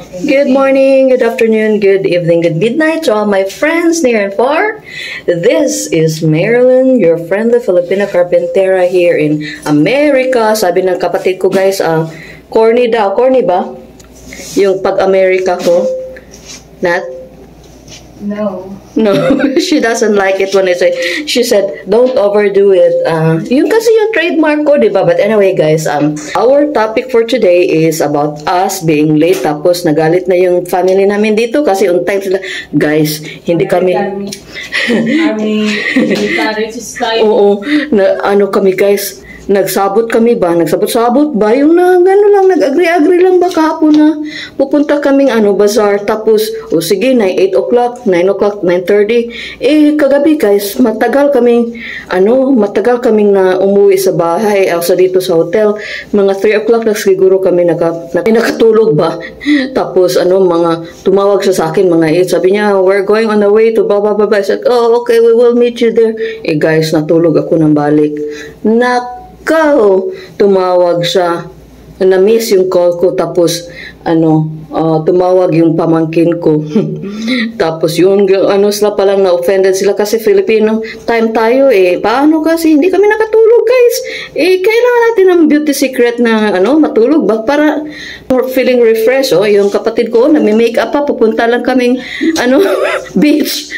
Good morning, good afternoon, good evening, good midnight to all my friends near and far. This is Marilyn, your friendly Filipina carpentera here in America. Sabi ng kapatid ko guys, corny daw. Corny ba? Yung pag-America ko. Nat? No. No, she doesn't like it when I say, she said, don't overdo it. Yun kasi yung trademark ko, diba? But anyway, guys, our topic for today is about us being late. Tapos, nagalit na yung family namin dito kasi on time sila. Guys, hindi kami... Oo, ano kami, guys, nagsabot kami ba? Nagsabot-sabot ba? Yung lang, nag-agree-agree lang ba kahapon na pupunta kaming bazaar. Tapos, sige, 8 o'clock, 9 o'clock, 9:30. Kagabi guys, matagal kaming na umuwi sa bahay, sa dito sa hotel. Mga 3 o'clock na siguro kami nakatulog ba? Tapos, mga tumawag siya sa akin, mga 8. Sabi niya, we're going on the way to blah, blah, blah. I said, oh, okay, we will meet you there. Guys, natulog ako ng balik. Tumawag siya. Na-miss yung call ko. Tapos, tumawag yung pamangkin ko. Tapos, sila palang na-offended sila kasi Filipino time tayo Paano kasi? Hindi kami nakatulog, guys. Kailangan natin ng beauty secret na, matulog ba? Para feeling refresh, yung kapatid ko, nagme-makeup pa, pupunta lang kaming, beach.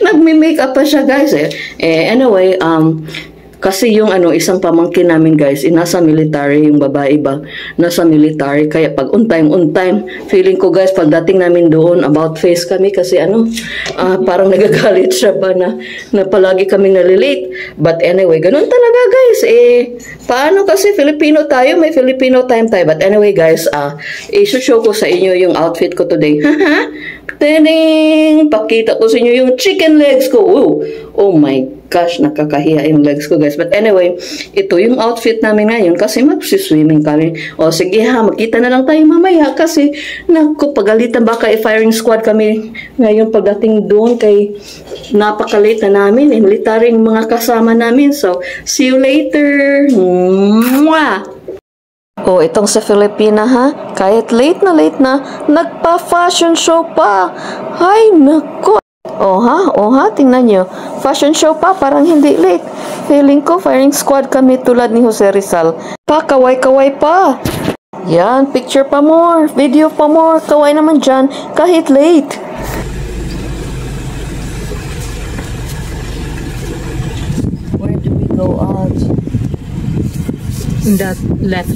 Nagme-makeup pa siya, guys, anyway, kasi yung isang pamangkin namin guys, nasa military, yung babae ba, nasa military, kaya pag on time, feeling ko guys, pagdating namin doon, about face kami kasi parang nagagalit siya ba na palagi kaming nalilate. But anyway, ganun talaga guys, paano kasi Filipino tayo, may Filipino time tayo. But anyway guys, i-show ko sa inyo yung outfit ko today. Tening! Pakita ko sa inyo yung chicken legs ko. Oh my gosh, nakakahiya yung legs ko guys. But anyway, ito yung outfit namin ngayon kasi mag-swimming kami. O sige ha, magkita na lang tayo mamaya kasi pagalitan baka firing squad kami ngayon pagdating doon kay napaka-late na namin. Military yung mga kasama namin. So, see you later! Mwah! Itong sa Filipina ha, kahit late na, nagpa-fashion show pa. Ay, nako. Tingnan nyo. Fashion show pa, parang hindi late. Feeling ko, firing squad kami tulad ni Jose Rizal. Kaway-kaway pa. Yan, picture pa more, video pa more. Kaway naman dyan, kahit late. Where do we go out? That left.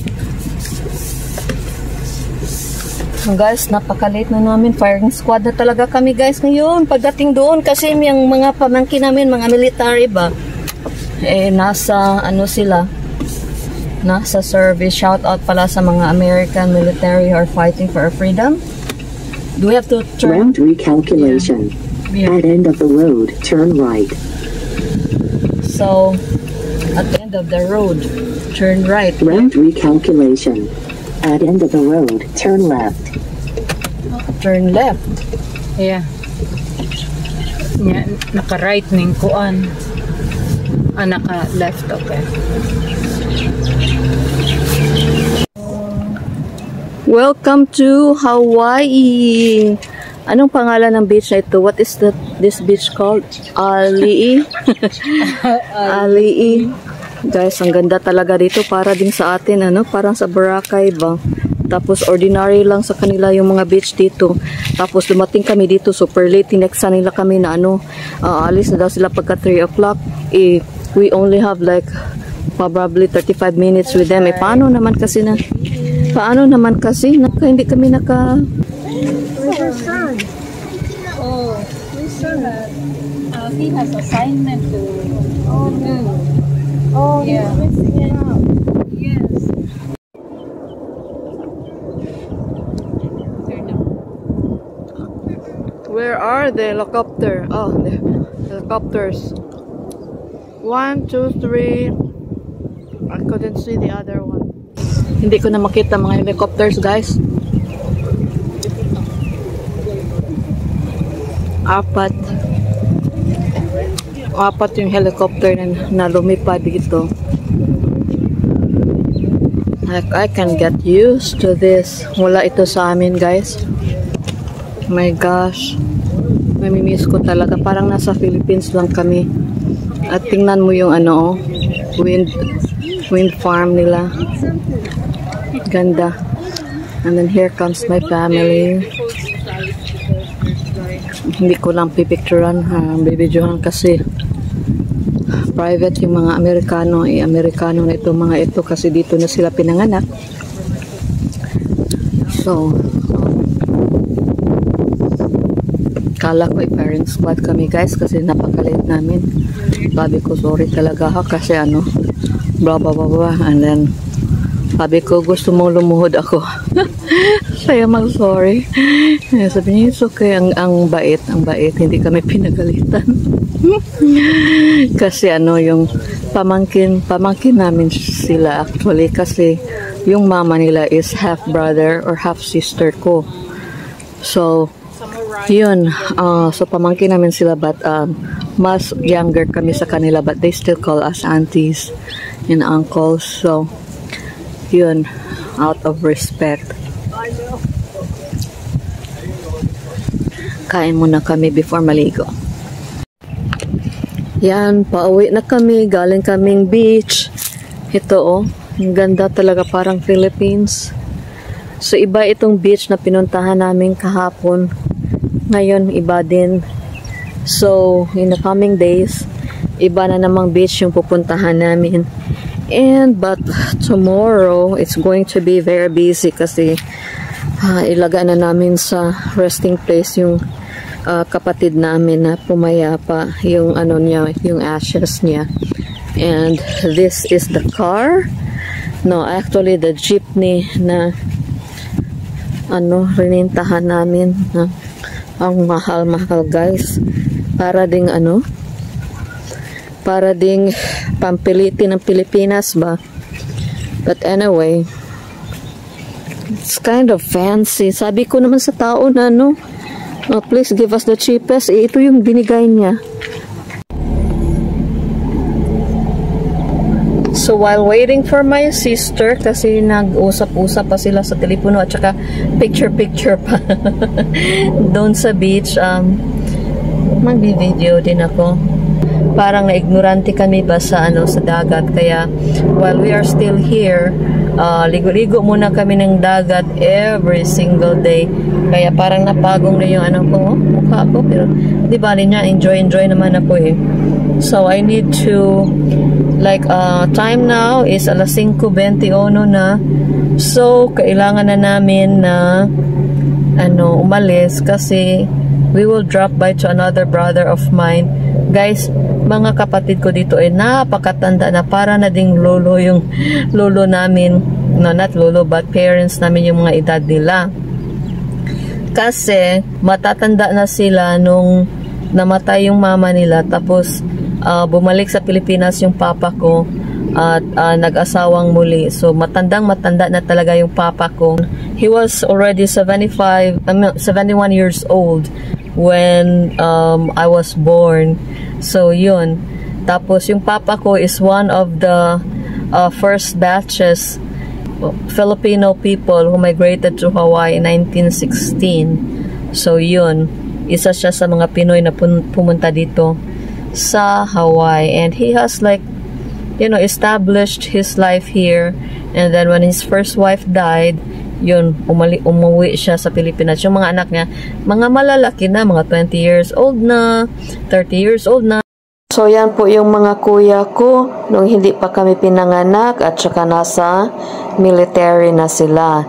Guys, napaka-late na namin. Firing squad na talaga kami guys ngayon. Pagdating doon kasi yung mga pamangkin namin, mga military ba, nasa sila, nasa service. Shout out pala sa mga American military who are fighting for our freedom. Do we have to turn? Route recalculation. Yeah. At end of the road, turn right. So, at the end of the road, turn right. Route recalculation. At end of the road, turn left. Turn left. Yeah. Naka-right ning kuan. Naka-left, okay. Welcome to Hawaii. Anong pangalan ng beach na ito? What is this beach called? Ali'i. Ali'i. Guys, ang ganda talaga dito para din sa atin, parang sa Boracay ba. Tapos ordinary lang sa kanila yung mga beach dito. Tapos dumating kami dito super late. Tinexta nila kami na alis na daw sila pagka 3 o'clock. We only have like probably 35 minutes with them. Paano naman kasi na hindi kami naka... Where's your son? Oh, where's son? He has assignment to do. Oh, yeah. He's missing it out. Yes. Where are the helicopter? Oh, the helicopters. 1, 2, 3. I couldn't see the other one. Hindi ko na makita mga helicopters, guys. Apat yung helicopter na lumipad dito. I can get used to this. Wala ito sa amin, guys. My gosh. Mamimiss ko talaga. Parang nasa Philippines lang kami. At tingnan mo yung ano, wind farm nila. Ganda. And then here comes my family. Hindi ko lang pipicturan, bibidyohan kasi private yung mga Amerikano. Amerikano na ito, mga ito, kasi dito na sila pinanganak. So, kala ko parent squad kami, guys, kasi napakalit namin. Sabi ko, sorry talaga ha, kasi ano, blah blah blah blah. And then, sabi ko, gusto mong lumuhod ako. Saya mag-sorry. Sabi niya, it's okay. Ang bait, hindi kami pinagalitan. Kasi ano, yung pamangkin namin sila actually, kasi yung mama nila is half brother or half sister ko. So, yun. So, pamangkin namin sila, but mas younger kami sa kanila, but they still call us aunties and uncles. So, yun. Out of respect. Kain muna kami before maligo. Yan, pauwi na kami. Galing kaming beach. Ito oh, ang ganda talaga, parang Philippines. So iba itong beach na pinuntahan namin kahapon. Ngayon iba din. So in the coming days, iba na namang beach yung pupuntahan namin. But tomorrow it's going to be very busy kasi ilaga na namin sa resting place yung kapatid namin na pumayapa, yung ano niya, yung ashes niya. And this is the car. No, actually the jeepney na ano, rinintahan namin. Ang mahal-mahal, guys. Para ding ano, para ding pampiliti ng Pilipinas ba. But anyway, it's kind of fancy. Sabi ko naman sa tao na ano, oh, please give us the cheapest. Ito yung binigay niya. So while waiting for my sister, kasi nag-usap-usap pa sila sa telepono at saka picture-picture pa doon sa beach, mag-video din ako. Parang na-ignorante kami ba sa ano, sa dagat, kaya while we are still here, ligo-ligo muna kami ng dagat every single day. Kaya parang napagong na yung ano ko, mukha ko, pero di ba niya, enjoy naman ako eh. So I need to, like, time now is alas 5:21 na. So kailangan na namin na ano, umalis kasi we will drop by to another brother of mine. Guys, mga kapatid ko dito ay napakatanda na, para na ding lolo yung lolo namin. No, not lolo, but parents namin yung mga edad nila. Kasi matatanda na sila nung namatay yung mama nila, tapos bumalik sa Pilipinas yung papa ko at nag-asawang muli. So matanda na talaga yung papa ko. He was already 71 years old when I was born. So yun. Tapos yung papa ko is one of the first batches Filipino people who migrated to Hawaii in 1916. So yun, isa siya sa mga Pinoy na pumunta dito sa Hawaii, and he has, like, you know, established his life here. And then when his first wife died, yun, umuwi siya sa Pilipinas. Yung mga anak niya, mga malalaki na, mga 20 years old na, 30 years old na. So yan po yung mga kuya ko nung hindi pa kami pinanganak, at saka nasa military na sila.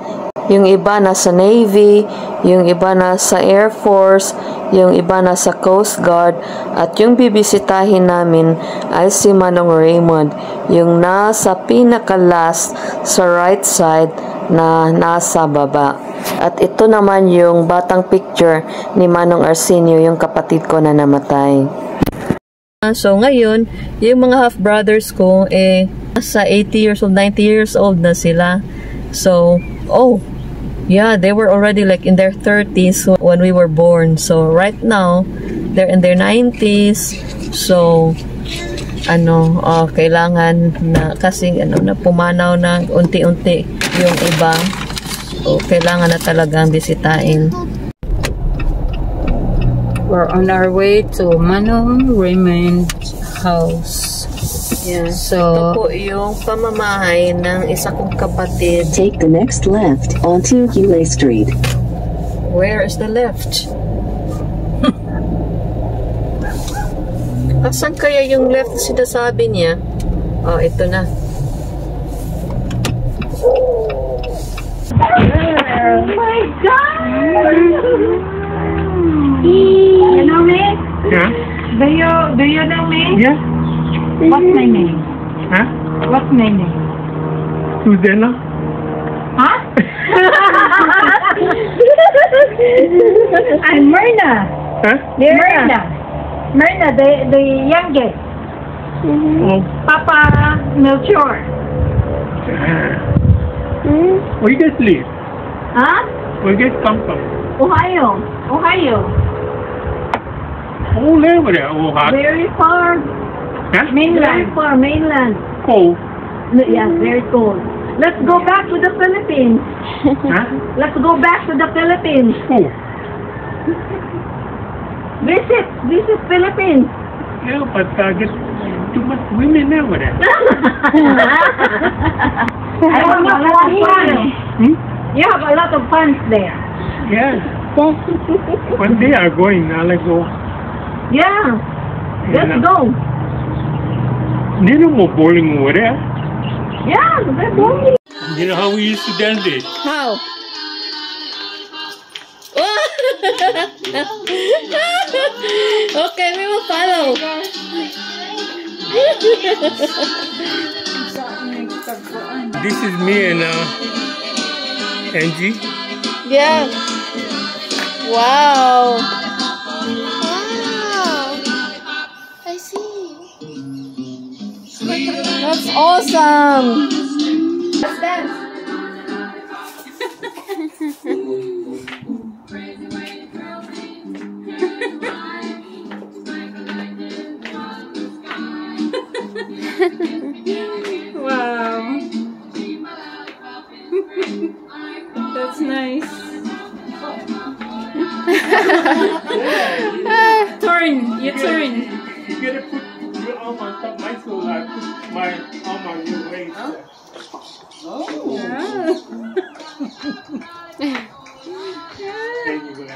Yung iba nasa Navy, yung iba nasa Air Force, yung iba nasa Coast Guard, at yung bibisitahin namin ay si Manong Raymond, yung nasa pinaka-last sa right side na nasa baba. At ito naman yung batang picture ni Manong Arsenio, yung kapatid ko na namatay. So ngayon, yung mga half-brothers ko, nasa 80 years old, 90 years old na sila. So, oh, yeah, they were already like in their 30s when we were born. So right now, they're in their 90s. So kailangan na kasi na pumanaw na unti-unti yung iba. So, kailangan na talagang bisitahin. We're on our way to Manong Raymond House. Yeah. So, ito po yung pamamahay ng isa kong kapatid. Take the next left onto Hule Street. Where is the left? Asan kaya yung left na sinasabi niya? Oh, ito na. oh my God! You know me? Yeah? Do you know me? Yeah? What's my name? Huh? What's my name? Susanna? Huh? I'm Myrna. Huh? Myrna, the youngest. Oh. Papa Melchior. Where you guys live? Huh? Where you guys come from? Ohio. Oh, over there. Oh, hot. Very far. Huh? Very far, mainland. Cold. Yeah, very cold. Let's go back to the Philippines. Huh? Let's go back to the Philippines. Oh. Visit Philippines. Yeah, but get too much women over there. I have a lot of fun. Hmm? You have a lot of fun there. Yeah. One day I'm going. I'll go. Yeah. Let's Yeah. go. There's no more bowling over there. Yeah, let's go. You know how we used to dance it? How? Okay, we will follow. This is me and Angie. Yeah. Wow. I see. That's awesome. Let's dance. Wow. That's nice. Turn. You turn. You gotta put your arm on top of my shoulder. I put my arm on your waist. There you go.